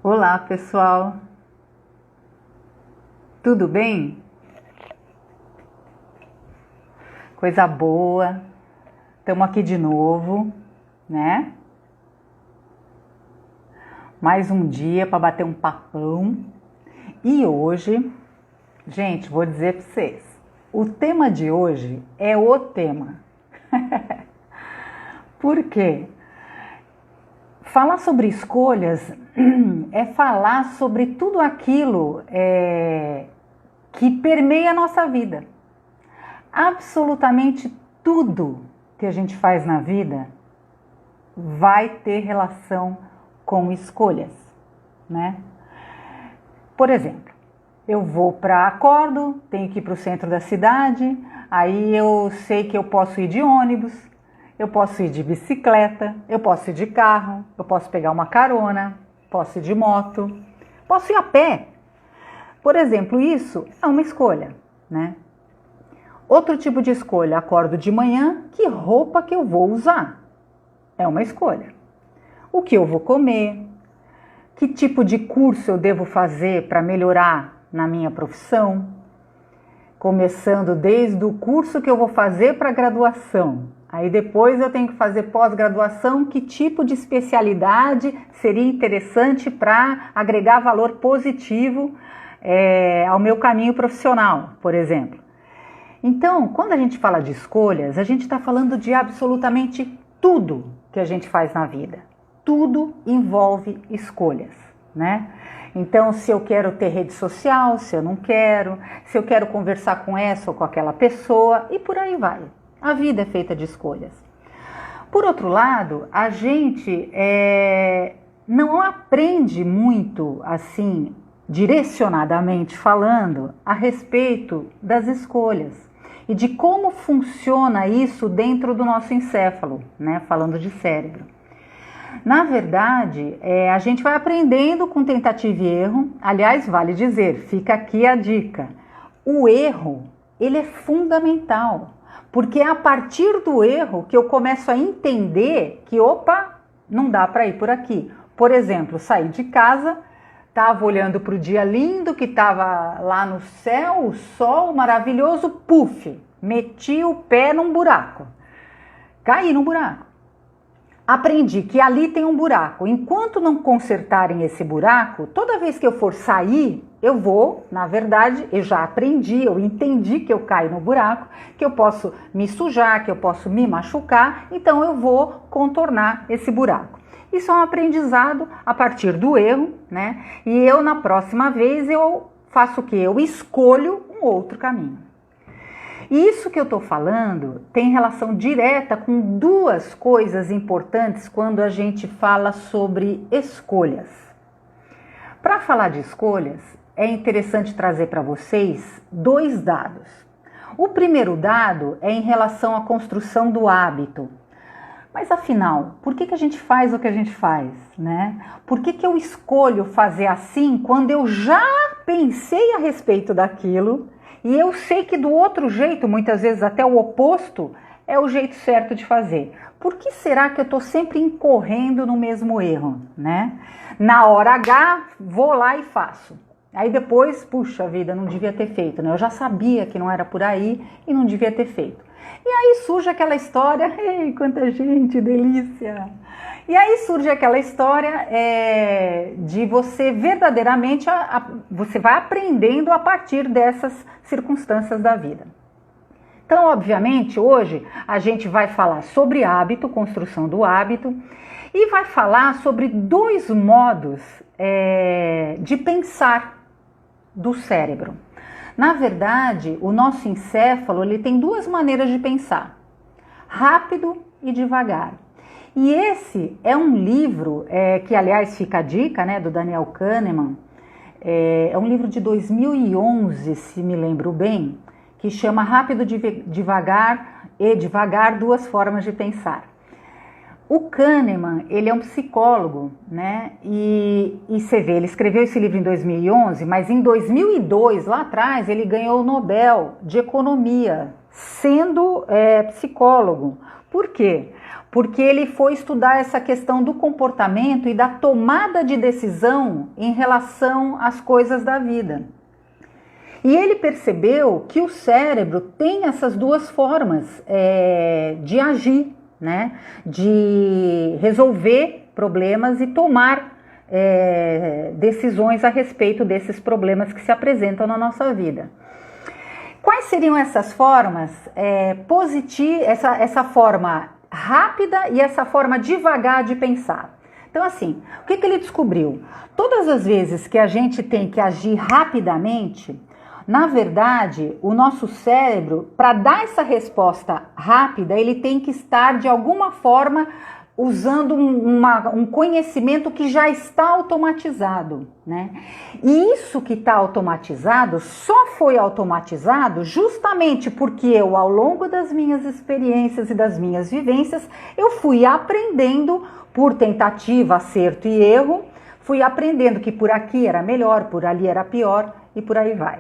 Olá, pessoal. Tudo bem? Coisa boa. Estamos aqui de novo, né? Mais um dia para bater um papão. E hoje, gente, vou dizer para vocês, o tema de hoje é o tema. Por quê? Falar sobre escolhas é falar sobre tudo aquilo que permeia a nossa vida. Absolutamente tudo que a gente faz na vida vai ter relação com escolhas, né? Por exemplo, acordo, tenho que ir para o centro da cidade, aí eu sei que eu posso ir de ônibus, eu posso ir de bicicleta, eu posso ir de carro, eu posso pegar uma carona, posso ir de moto, posso ir a pé. Por exemplo, isso é uma escolha, né? Outro tipo de escolha, acordo de manhã, que roupa que eu vou usar? É uma escolha. O que eu vou comer? Que tipo de curso eu devo fazer para melhorar na minha profissão? Começando desde o curso que eu vou fazer para a graduação. Aí depois eu tenho que fazer pós-graduação, que tipo de especialidade seria interessante para agregar valor positivo ao meu caminho profissional, por exemplo. Então, quando a gente fala de escolhas, a gente está falando de absolutamente tudo que a gente faz na vida. Tudo envolve escolhas, né? Então, se eu quero ter rede social, se eu não quero, se eu quero conversar com essa ou com aquela pessoa, e por aí vai. A vida é feita de escolhas. Por outro lado, a gente não aprende muito, assim, direcionadamente falando, a respeito das escolhas e de como funciona isso dentro do nosso encéfalo, né? Falando de cérebro. Na verdade, a gente vai aprendendo com tentativa e erro. Aliás, vale dizer, fica aqui a dica. O erro, ele é fundamental. Porque é a partir do erro que eu começo a entender que, opa, não dá para ir por aqui. Por exemplo, saí de casa, estava olhando para o dia lindo que estava lá no céu, o sol maravilhoso, puf, meti o pé num buraco, caí no buraco. Aprendi que ali tem um buraco. Enquanto não consertarem esse buraco, toda vez que eu for sair, eu vou, na verdade, eu já aprendi, eu entendi que eu caio no buraco, que eu posso me sujar, que eu posso me machucar, então eu vou contornar esse buraco. Isso é um aprendizado a partir do erro, né? E eu, na próxima vez, eu faço o quê? Eu escolho um outro caminho. E isso que eu estou falando tem relação direta com duas coisas importantes quando a gente fala sobre escolhas. Para falar de escolhas, é interessante trazer para vocês dois dados. O primeiro dado é em relação à construção do hábito. Mas afinal, por que a gente faz o que a gente faz, né? Por que eu escolho fazer assim quando eu já pensei a respeito daquilo? E eu sei que do outro jeito, muitas vezes até o oposto, é o jeito certo de fazer. Por que será que eu estou sempre incorrendo no mesmo erro, né? Na hora H, vou lá e faço. Aí depois, puxa vida, não devia ter feito, né? Eu já sabia que não era por aí e não devia ter feito. E aí surge aquela história, ei, quanta gente, delícia! E aí surge aquela história de você verdadeiramente, você vai aprendendo a partir dessas circunstâncias da vida. Então, obviamente, hoje a gente vai falar sobre hábito, construção do hábito, e vai falar sobre dois modos de pensar do cérebro. Na verdade, o nosso encéfalo ele tem duas maneiras de pensar, rápido e devagar. E esse é um livro que, aliás, fica a dica, né, do Daniel Kahneman. É um livro de 2011, se me lembro bem, que chama Rápido, Devagar e Devagar, Duas Formas de Pensar. O Kahneman, ele é um psicólogo, né? E você vê, ele escreveu esse livro em 2011, mas em 2002, lá atrás, ele ganhou o Nobel de Economia, sendo psicólogo, Por quê? Porque ele foi estudar essa questão do comportamento e da tomada de decisão em relação às coisas da vida. E ele percebeu que o cérebro tem essas duas formas de agir, né? De resolver problemas e tomar decisões a respeito desses problemas que se apresentam na nossa vida. Quais seriam essas formas essa forma rápida e essa forma devagar de pensar? Então, assim, o que ele descobriu? Todas as vezes que a gente tem que agir rapidamente, na verdade, o nosso cérebro, para dar essa resposta rápida, ele tem que estar de alguma forma usando um conhecimento que já está automatizado, né? E isso que está automatizado só foi automatizado justamente porque eu, ao longo das minhas experiências e das minhas vivências, eu fui aprendendo por tentativa, acerto e erro, fui aprendendo que por aqui era melhor, por ali era pior e por aí vai.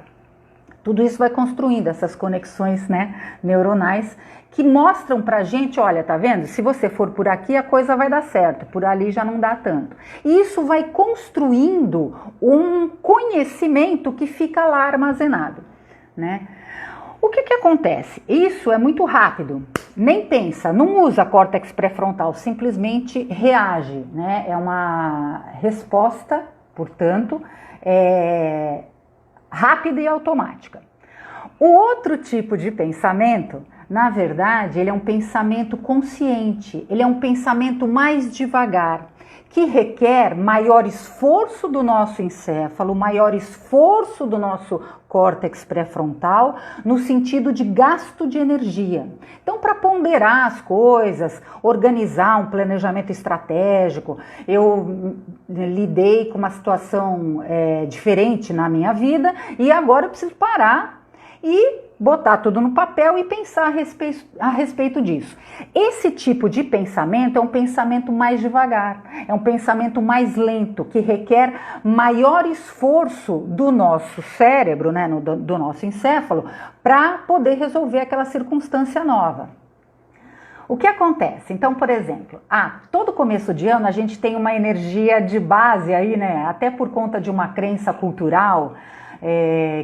Tudo isso vai construindo essas conexões, né, neuronais que mostram pra gente, olha, tá vendo? Se você for por aqui, a coisa vai dar certo, por ali já não dá tanto. E isso vai construindo um conhecimento que fica lá armazenado, né? O que acontece? Isso é muito rápido, nem pensa, não usa córtex pré-frontal, simplesmente reage, né? É uma resposta, portanto, rápida e automática. O outro tipo de pensamento, na verdade, ele é um pensamento consciente, ele é um pensamento mais devagar, que requer maior esforço do nosso encéfalo, maior esforço do nosso córtex pré-frontal, no sentido de gasto de energia. Então, para ponderar as coisas, organizar um planejamento estratégico, eu lidei com uma situação diferente na minha vida e agora eu preciso parar e botar tudo no papel e pensar a respeito disso. Esse tipo de pensamento é um pensamento mais devagar, é um pensamento mais lento, que requer maior esforço do nosso cérebro, né, do nosso encéfalo, para poder resolver aquela circunstância nova. O que acontece? Então, por exemplo, todo começo de ano a gente tem uma energia de base aí, né, até por conta de uma crença cultural,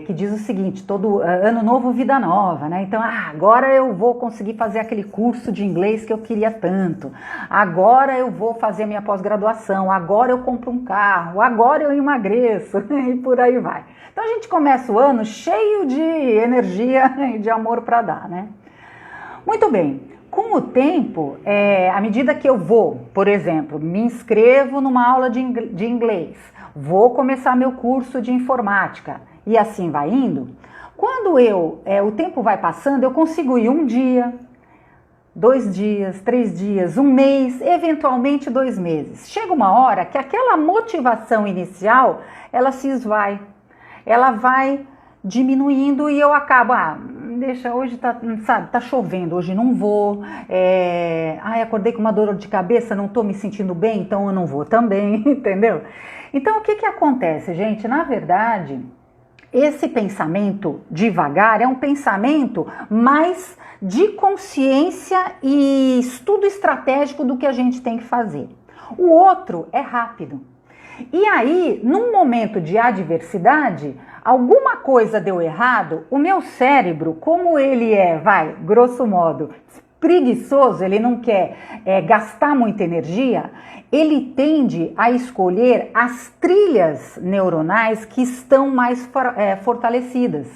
que diz o seguinte: todo ano novo, vida nova, né? Então, agora eu vou conseguir fazer aquele curso de inglês que eu queria tanto, agora eu vou fazer minha pós-graduação, agora eu compro um carro, agora eu emagreço, e por aí vai. Então a gente começa o ano cheio de energia e de amor para dar, né? Muito bem. Com o tempo, à medida que eu vou, por exemplo, me inscrevo numa aula de inglês, vou começar meu curso de informática e assim vai indo, quando o tempo vai passando, eu consigo ir um dia, 2 dias, 3 dias, um mês, eventualmente 2 meses. Chega uma hora que aquela motivação inicial, ela se esvai, ela vai diminuindo e eu acabo, deixa, hoje tá chovendo, hoje não vou, acordei com uma dor de cabeça, não tô me sentindo bem, então eu não vou também, entendeu? Então o que acontece, gente? Na verdade, esse pensamento devagar é um pensamento mais de consciência e estudo estratégico do que a gente tem que fazer. O outro é rápido. E aí, num momento de adversidade, alguma coisa deu errado, o meu cérebro, como ele grosso modo, preguiçoso, ele não quer gastar muita energia, ele tende a escolher as trilhas neuronais que estão mais fortalecidas,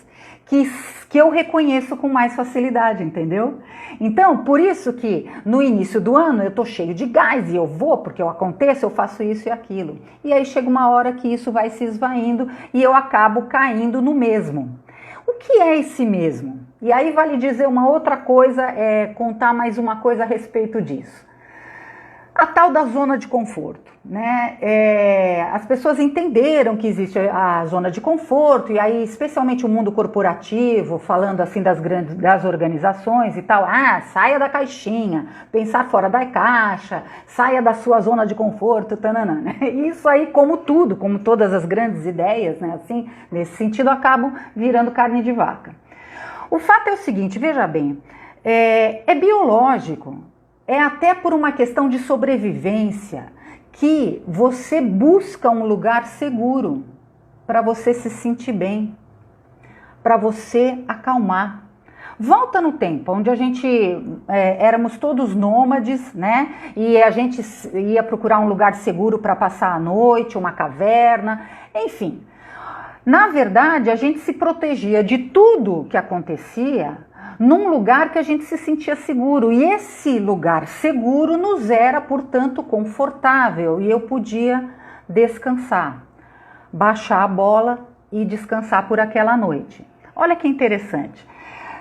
que eu reconheço com mais facilidade, entendeu? Então, por isso que no início do ano eu tô cheio de gás e eu vou, porque eu aconteço, eu faço isso e aquilo. E aí chega uma hora que isso vai se esvaindo e eu acabo caindo no mesmo. O que é esse mesmo? E aí vale dizer uma outra coisa, contar mais uma coisa a respeito disso. A tal da zona de conforto, né? As pessoas entenderam que existe a zona de conforto, e aí especialmente o mundo corporativo, falando assim das organizações e tal, saia da caixinha, pensar fora da caixa, saia da sua zona de conforto, tananã, né? Isso aí, como tudo, como todas as grandes ideias, né? Assim, nesse sentido, acabam virando carne de vaca. O fato é o seguinte, veja bem, é biológico é até por uma questão de sobrevivência que você busca um lugar seguro para você se sentir bem, para você acalmar. Volta no tempo, onde a gente éramos todos nômades, né? E a gente ia procurar um lugar seguro para passar a noite, uma caverna, enfim. Na verdade, a gente se protegia de tudo que acontecia num lugar que a gente se sentia seguro. E esse lugar seguro nos era, portanto, confortável. E eu podia descansar, baixar a bola e descansar por aquela noite. Olha que interessante.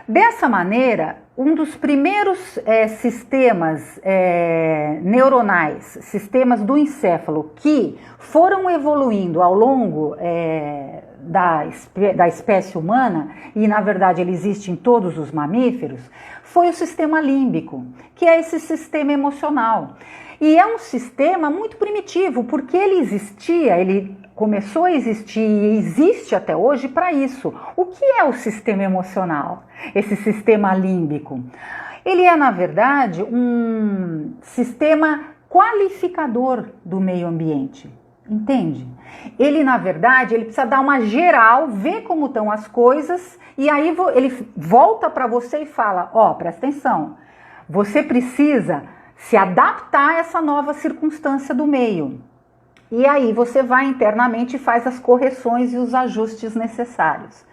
Dessa maneira, um dos primeiros sistemas neuronais, sistemas do encéfalo, que foram evoluindo ao longo da espécie humana, e na verdade ele existe em todos os mamíferos, foi o sistema límbico, que é esse sistema emocional. E é um sistema muito primitivo, porque ele começou a existir e existe até hoje para isso. O que é o sistema emocional? Esse sistema límbico? Ele é, na verdade, um sistema qualificador do meio ambiente. Entende? Ele, na verdade, ele precisa dar uma geral, ver como estão as coisas, e aí ele volta para você e fala, presta atenção, você precisa se adaptar a essa nova circunstância do meio. E aí você vai internamente e faz as correções e os ajustes necessários.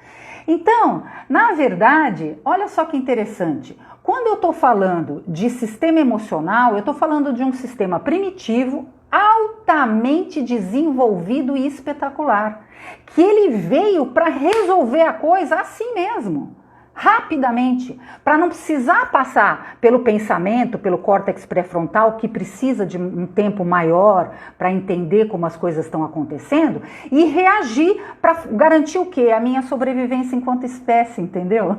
Então, na verdade, olha só que interessante. Quando eu estou falando de sistema emocional, eu estou falando de um sistema primitivo, altamente desenvolvido e espetacular. Que ele veio para resolver a coisa assim mesmo. Rapidamente, para não precisar passar pelo pensamento, pelo córtex pré-frontal, que precisa de um tempo maior para entender como as coisas estão acontecendo, e reagir para garantir o quê? A minha sobrevivência enquanto espécie, entendeu?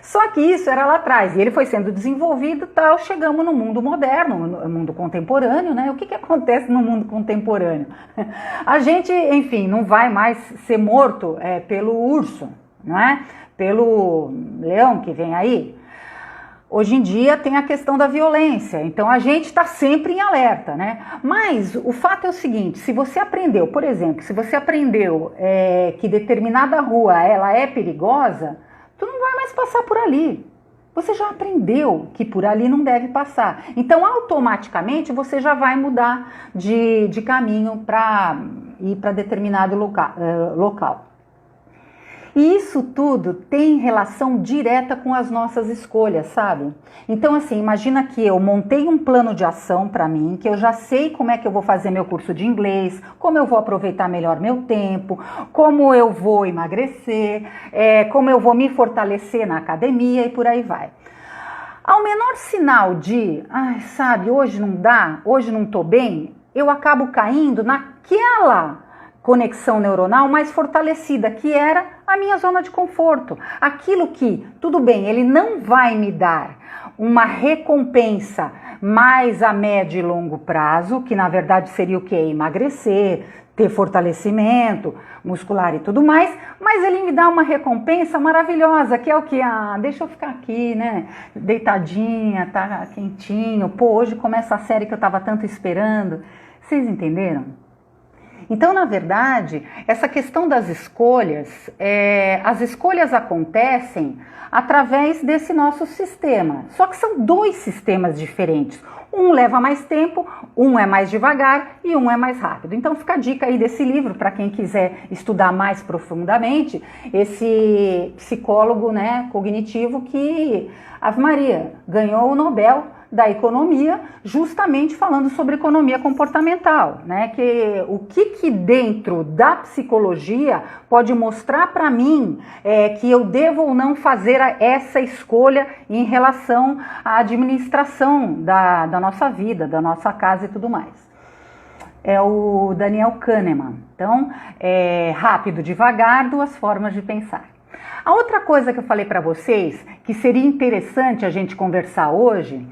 Só que isso era lá atrás, e ele foi sendo desenvolvido, tal, chegamos no mundo moderno, no mundo contemporâneo, né? O que acontece no mundo contemporâneo? A gente, enfim, não vai mais ser morto pelo urso, não é? Pelo leão que vem aí. Hoje em dia tem a questão da violência, então a gente está sempre em alerta, né? Mas o fato é o seguinte, se você aprendeu, por exemplo, se você aprendeu que determinada rua ela é perigosa, tu não vai mais passar por ali. Você já aprendeu que por ali não deve passar. Então automaticamente você já vai mudar de caminho para ir para determinado local. E isso tudo tem relação direta com as nossas escolhas, sabe? Então, assim, imagina que eu montei um plano de ação para mim, que eu já sei como é que eu vou fazer meu curso de inglês, como eu vou aproveitar melhor meu tempo, como eu vou emagrecer, como eu vou me fortalecer na academia e por aí vai. Ao menor sinal de, sabe, hoje não dá, hoje não tô bem, eu acabo caindo naquela conexão neuronal mais fortalecida, que era a minha zona de conforto. Aquilo que, tudo bem, ele não vai me dar uma recompensa mais a médio e longo prazo, que na verdade seria o quê? Emagrecer, ter fortalecimento muscular e tudo mais, mas ele me dá uma recompensa maravilhosa, que é o quê? Deixa eu ficar aqui, né? Deitadinha, tá quentinho. Pô, hoje começa a série que eu tava tanto esperando. Vocês entenderam? Então, na verdade, essa questão das escolhas, as escolhas acontecem através desse nosso sistema. Só que são dois sistemas diferentes. Um leva mais tempo, um é mais devagar e um é mais rápido. Então fica a dica aí desse livro para quem quiser estudar mais profundamente, esse psicólogo, né, cognitivo que, Ave Maria, ganhou o Nobel da economia, justamente falando sobre economia comportamental, né? Que o que dentro da psicologia pode mostrar para mim que eu devo ou não fazer essa escolha em relação à administração da nossa vida, da nossa casa e tudo mais. É o Daniel Kahneman. Então, rápido, devagar, duas formas de pensar. A outra coisa que eu falei para vocês, que seria interessante a gente conversar hoje,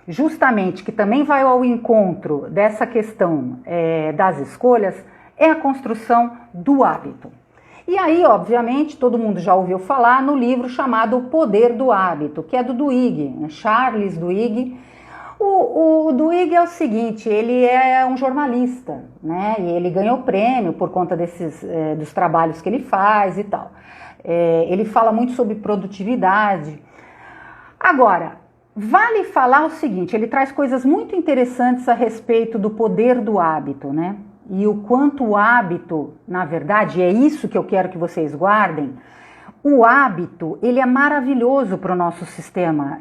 justamente, que também vai ao encontro dessa questão das escolhas, é a construção do hábito. E aí, obviamente, todo mundo já ouviu falar no livro chamado O Poder do Hábito, que é do Duhigg, né? Charles Duhigg, O Duígues é o seguinte, ele é um jornalista, né? E ele ganhou prêmio por conta dos trabalhos que ele faz e tal. Ele fala muito sobre produtividade. Agora, vale falar o seguinte, ele traz coisas muito interessantes a respeito do poder do hábito, né? E o quanto o hábito, na verdade, é isso que eu quero que vocês guardem, o hábito, ele é maravilhoso para o nosso sistema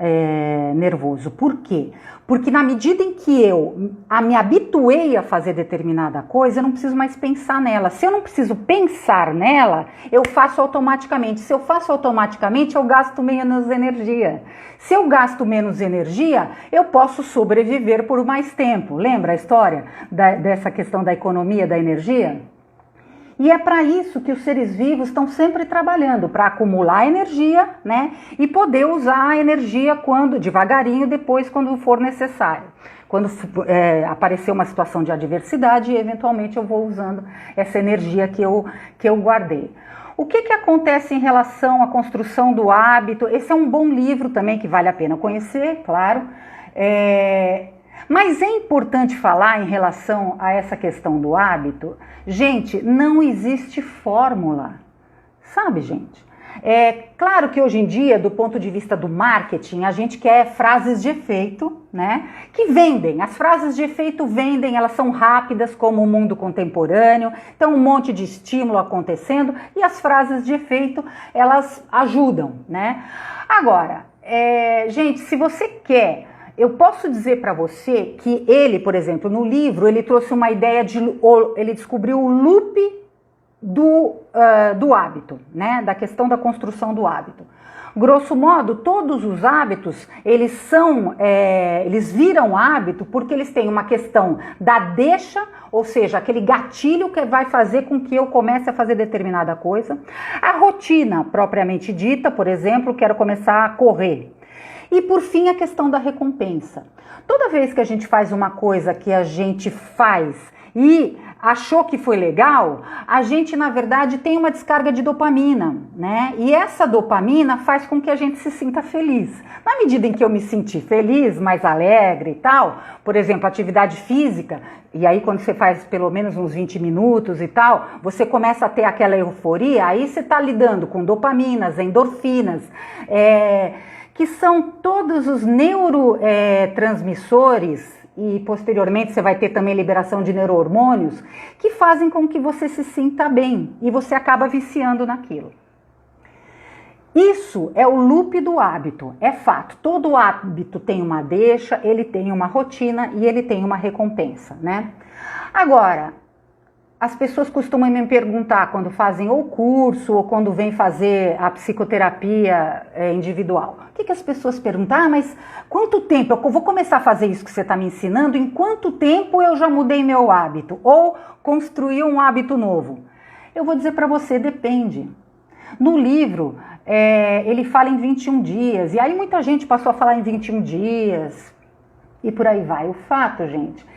nervoso. Por quê? Porque na medida em que eu me habituei a fazer determinada coisa, eu não preciso mais pensar nela. Se eu não preciso pensar nela, eu faço automaticamente. Se eu faço automaticamente, eu gasto menos energia. Se eu gasto menos energia, eu posso sobreviver por mais tempo. Lembra a história dessa questão da economia da energia? E é para isso que os seres vivos estão sempre trabalhando, para acumular energia, né? E poder usar a energia devagarinho, depois quando for necessário. Quando aparecer uma situação de adversidade, eventualmente eu vou usando essa energia que eu guardei. O que acontece em relação à construção do hábito? Esse é um bom livro também que vale a pena conhecer, claro. Mas é importante falar em relação a essa questão do hábito. Gente, não existe fórmula, sabe, gente? É claro que hoje em dia, do ponto de vista do marketing, a gente quer frases de efeito, né? Que vendem. As frases de efeito vendem, elas são rápidas como o mundo contemporâneo, então um monte de estímulo acontecendo e as frases de efeito, elas ajudam, né? Agora, gente, se você quer... Eu posso dizer para você que ele, por exemplo, no livro, ele trouxe uma ideia ele descobriu o loop do hábito, né? Da questão da construção do hábito. Grosso modo, todos os hábitos, eles viram hábito porque eles têm uma questão da deixa, ou seja, aquele gatilho que vai fazer com que eu comece a fazer determinada coisa. A rotina, propriamente dita, por exemplo, quero começar a correr. E por fim, a questão da recompensa. Toda vez que a gente faz uma coisa que a gente faz e achou que foi legal, a gente, na verdade, tem uma descarga de dopamina, né? E essa dopamina faz com que a gente se sinta feliz. Na medida em que eu me senti feliz, mais alegre e tal, por exemplo, atividade física, e aí quando você faz pelo menos uns 20 minutos e tal, você começa a ter aquela euforia, aí você está lidando com dopaminas, endorfinas, que são todos os neurotransmissores, e posteriormente você vai ter também liberação de neurohormônios, que fazem com que você se sinta bem, e você acaba viciando naquilo. Isso é o loop do hábito, é fato. Todo hábito tem uma deixa, ele tem uma rotina e ele tem uma recompensa, né? Agora, as pessoas costumam me perguntar quando fazem ou curso ou quando vêm fazer a psicoterapia individual. O que as pessoas perguntam? Mas quanto tempo? Eu vou começar a fazer isso que você está me ensinando, em quanto tempo eu já mudei meu hábito? Ou construí um hábito novo? Eu vou dizer para você, depende. No livro, ele fala em 21 dias, e aí muita gente passou a falar em 21 dias, e por aí vai. O fato, gente,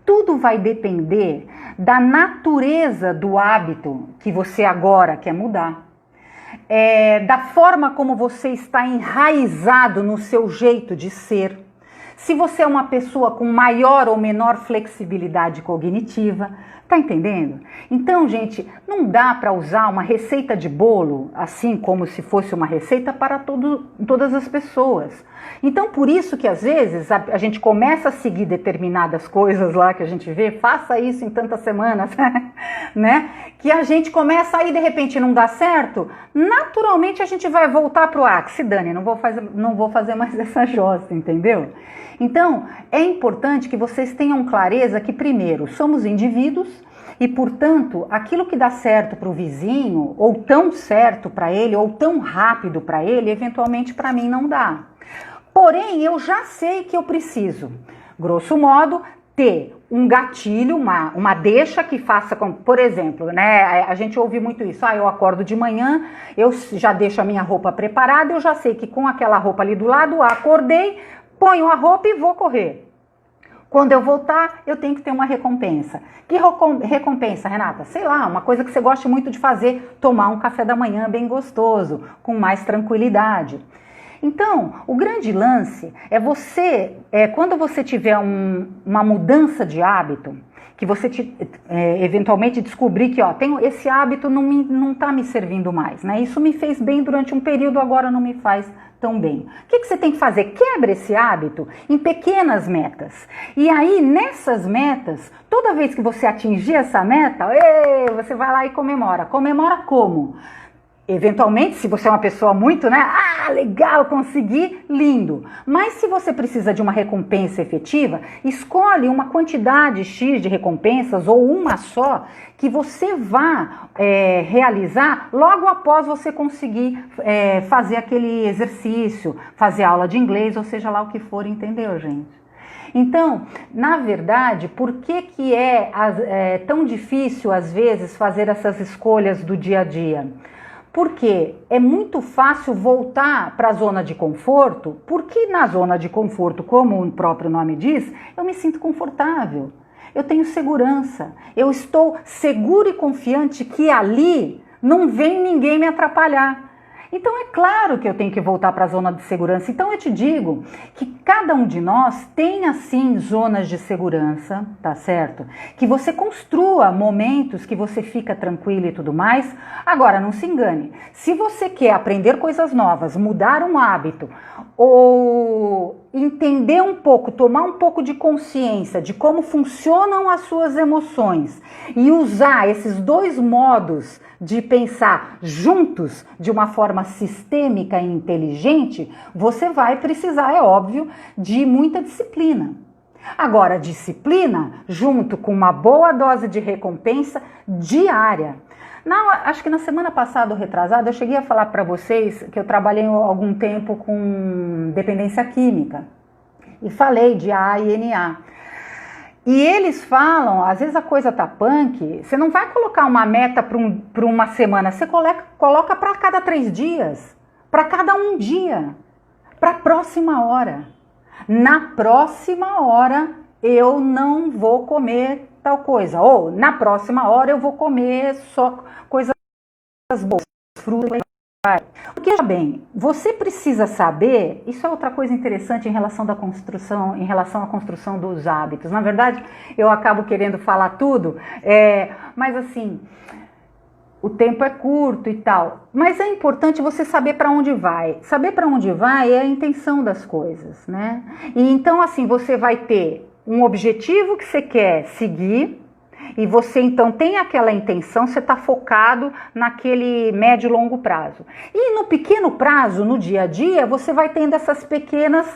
tudo vai depender da natureza do hábito que você agora quer mudar. Da forma como você está enraizado no seu jeito de ser. Se você é uma pessoa com maior ou menor flexibilidade cognitiva, tá entendendo? Então, gente, não dá para usar uma receita de bolo, assim como se fosse uma receita para todas as pessoas. Então, por isso que às vezes a gente começa a seguir determinadas coisas lá que a gente vê, faça isso em tantas semanas, né? Que a gente começa aí, de repente não dá certo, naturalmente a gente vai voltar pro se dane, não vou fazer mais essa jossa, entendeu? Então, é importante que vocês tenham clareza que, primeiro, somos indivíduos e, portanto, aquilo que dá certo para o vizinho, ou tão certo para ele, ou tão rápido para ele, eventualmente para mim não dá. Porém, eu já sei que eu preciso, grosso modo, ter um gatilho, uma deixa que faça, por exemplo, né? A gente ouve muito isso, eu acordo de manhã, eu já deixo a minha roupa preparada, eu já sei que com aquela roupa ali do lado, acordei, ponho a roupa e vou correr. Quando eu voltar, eu tenho que ter uma recompensa. Que recompensa, Renata? Sei lá, uma coisa que você gosta muito de fazer, tomar um café da manhã bem gostoso, com mais tranquilidade. Então, o grande lance é quando você tiver uma mudança de hábito, que você eventualmente descobrir que esse hábito não está me servindo mais, né? Isso me fez bem durante um período, agora não me faz tão bem. O que você tem que fazer? Quebra esse hábito em pequenas metas. E aí, nessas metas, toda vez que você atingir essa meta, você vai lá e comemora. Comemora como? Eventualmente, se você é uma pessoa muito, né? Legal, consegui, lindo. Mas se você precisa de uma recompensa efetiva, escolhe uma quantidade X de recompensas ou uma só que você vá realizar logo após você conseguir fazer aquele exercício, fazer aula de inglês, ou seja lá o que for, entendeu, gente? Então, na verdade, por que é tão difícil às vezes fazer essas escolhas do dia a dia? Porque é muito fácil voltar para a zona de conforto, porque na zona de conforto, como o próprio nome diz, eu me sinto confortável, eu tenho segurança, eu estou seguro e confiante que ali não vem ninguém me atrapalhar. Então é claro que eu tenho que voltar para a zona de segurança. Então eu te digo que cada um de nós tem assim zonas de segurança, tá certo? Que você construa momentos que você fica tranquilo e tudo mais. Agora, não se engane, se você quer aprender coisas novas, mudar um hábito ou entender um pouco, tomar um pouco de consciência de como funcionam as suas emoções e usar esses dois modos de pensar juntos de uma forma sistêmica e inteligente, você vai precisar, é óbvio, de muita disciplina. Agora, disciplina junto com uma boa dose de recompensa diária. Acho que na semana passada ou retrasada eu cheguei a falar para vocês que eu trabalhei há algum tempo com dependência química e falei de AINA. E eles falam, às vezes a coisa tá punk, você não vai colocar uma meta para uma semana, você coloca para cada 3 dias, para cada um dia, para a próxima hora. Na próxima hora eu não vou comer tal coisa, ou na próxima hora eu vou comer só coisas boas, frutas. Porque, veja bem, você precisa saber, isso é outra coisa interessante em relação à construção dos hábitos. Na verdade, eu acabo querendo falar tudo, mas assim, o tempo é curto e tal. Mas é importante você saber para onde vai. Saber para onde vai é a intenção das coisas, né? E então, assim, você vai ter um objetivo que você quer seguir, e você então tem aquela intenção, você está focado naquele médio e longo prazo. E no pequeno prazo, no dia a dia, você vai tendo essas pequenas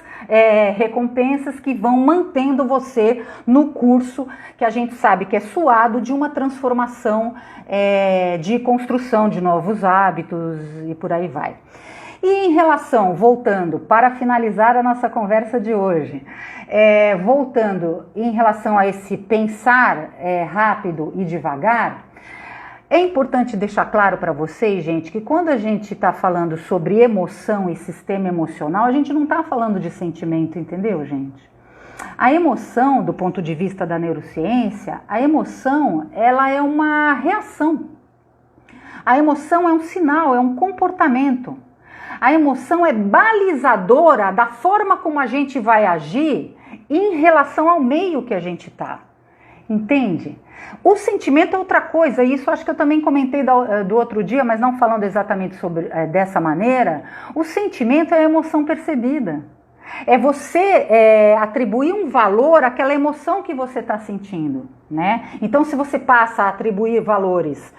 recompensas que vão mantendo você no curso que a gente sabe que é suado de uma transformação, de construção de novos hábitos e por aí vai. E em relação, voltando, para finalizar a nossa conversa de hoje, voltando em relação a esse pensar rápido e devagar, é importante deixar claro para vocês, gente, que quando a gente está falando sobre emoção e sistema emocional, a gente não está falando de sentimento, entendeu, gente? A emoção, do ponto de vista da neurociência, a emoção, ela é uma reação. A emoção é um sinal, é um comportamento. A emoção é balizadora da forma como a gente vai agir em relação ao meio que a gente está. Entende? O sentimento é outra coisa, e isso acho que eu também comentei do outro dia, mas não falando exatamente dessa maneira. O sentimento é a emoção percebida. É você atribuir um valor àquela emoção que você está sentindo, né? Então, se você passa a atribuir valores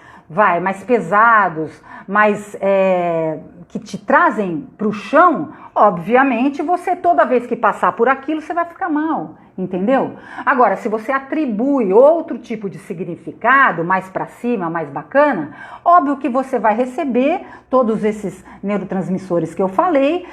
mais pesados, mais que te trazem para o chão, obviamente você toda vez que passar por aquilo você vai ficar mal, entendeu? Agora, se você atribui outro tipo de significado, mais para cima, mais bacana, óbvio que você vai receber todos esses neurotransmissores que eu falei,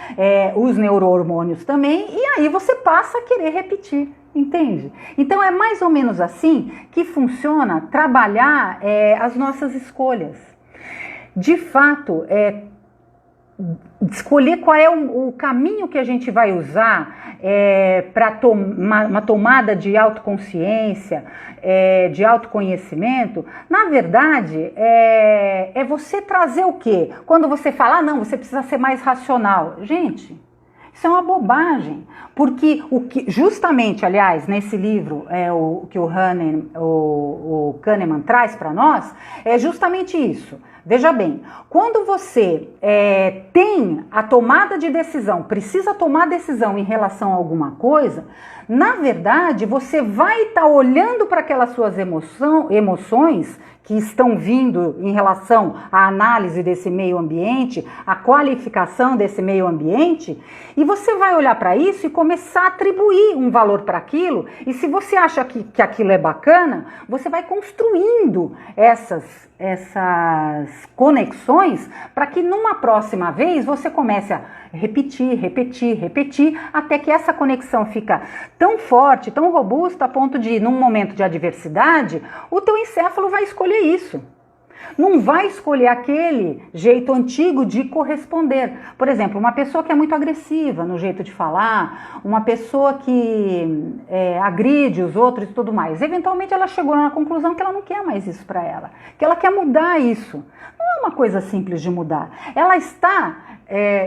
os neurohormônios também, e aí você passa a querer repetir. Entende? Então é mais ou menos assim que funciona trabalhar as nossas escolhas. De fato, escolher qual é o caminho que a gente vai usar para uma tomada de autoconsciência, de autoconhecimento, na verdade, é você trazer o quê? Quando você fala, não, você precisa ser mais racional. Gente, isso é uma bobagem, porque justamente, aliás, nesse livro o que o Kahneman traz para nós, é justamente isso. Veja bem, quando você tem a tomada de decisão, precisa tomar decisão em relação a alguma coisa, na verdade, você vai estar olhando para aquelas suas emoções que estão vindo em relação à análise desse meio ambiente, à qualificação desse meio ambiente, e você vai olhar para isso e começar a atribuir um valor para aquilo, e se você acha que aquilo é bacana, você vai construindo essas conexões para que numa próxima vez você comece a repetir, até que essa conexão fica tão forte, tão robusta, a ponto de, num momento de adversidade, o teu encéfalo vai escolher isso. Não vai escolher aquele jeito antigo de corresponder. Por exemplo, uma pessoa que é muito agressiva no jeito de falar, uma pessoa que agride os outros e tudo mais. Eventualmente ela chegou na conclusão que ela não quer mais isso para ela, que ela quer mudar isso. Não é uma coisa simples de mudar. Ela está...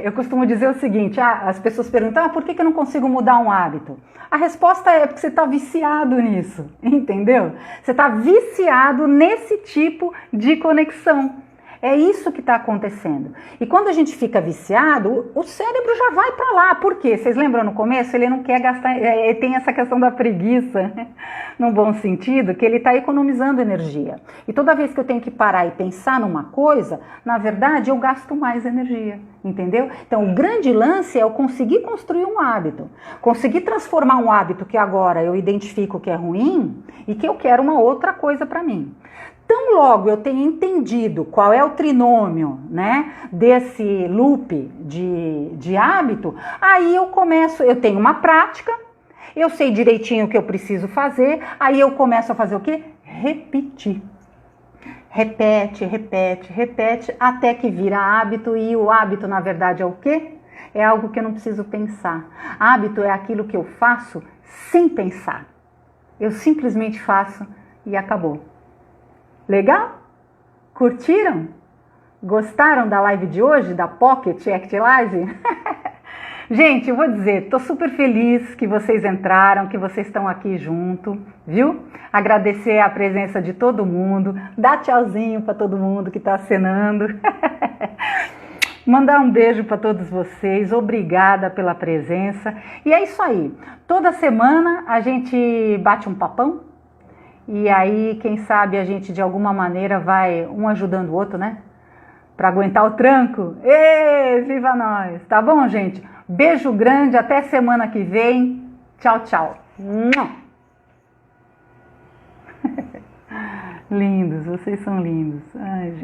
eu costumo dizer o seguinte, as pessoas perguntam, por que eu não consigo mudar um hábito? A resposta é porque você está viciado nisso, entendeu? Você está viciado nesse tipo de conexão. É isso que está acontecendo. E quando a gente fica viciado, o cérebro já vai para lá. Por quê? Vocês lembram no começo? Ele não quer gastar... tem essa questão da preguiça, num bom sentido, que ele está economizando energia. E toda vez que eu tenho que parar e pensar numa coisa, na verdade, eu gasto mais energia. Entendeu? Então, o grande lance é eu conseguir construir um hábito. Conseguir transformar um hábito que agora eu identifico que é ruim e que eu quero uma outra coisa para mim. Tão logo eu tenho entendido qual é o trinômio, né, desse loop de hábito, aí eu tenho uma prática, eu sei direitinho o que eu preciso fazer, aí eu começo a fazer o quê? Repetir. Repete, até que vira hábito, e o hábito, na verdade, é o quê? É algo que eu não preciso pensar. Hábito é aquilo que eu faço sem pensar. Eu simplesmente faço e acabou. Legal? Curtiram? Gostaram da live de hoje, da Pocket Act Live? Gente, eu vou dizer, tô super feliz que vocês entraram, que vocês estão aqui junto, viu? Agradecer a presença de todo mundo, dar tchauzinho para todo mundo que tá acenando. Mandar um beijo para todos vocês, obrigada pela presença. E é isso aí, toda semana a gente bate um papão, e aí, quem sabe, a gente de alguma maneira vai um ajudando o outro, né? Para aguentar o tranco. Ê, viva nós! Tá bom, gente? Beijo grande, até semana que vem. Tchau, tchau. Lindos, vocês são lindos. Ai, gente.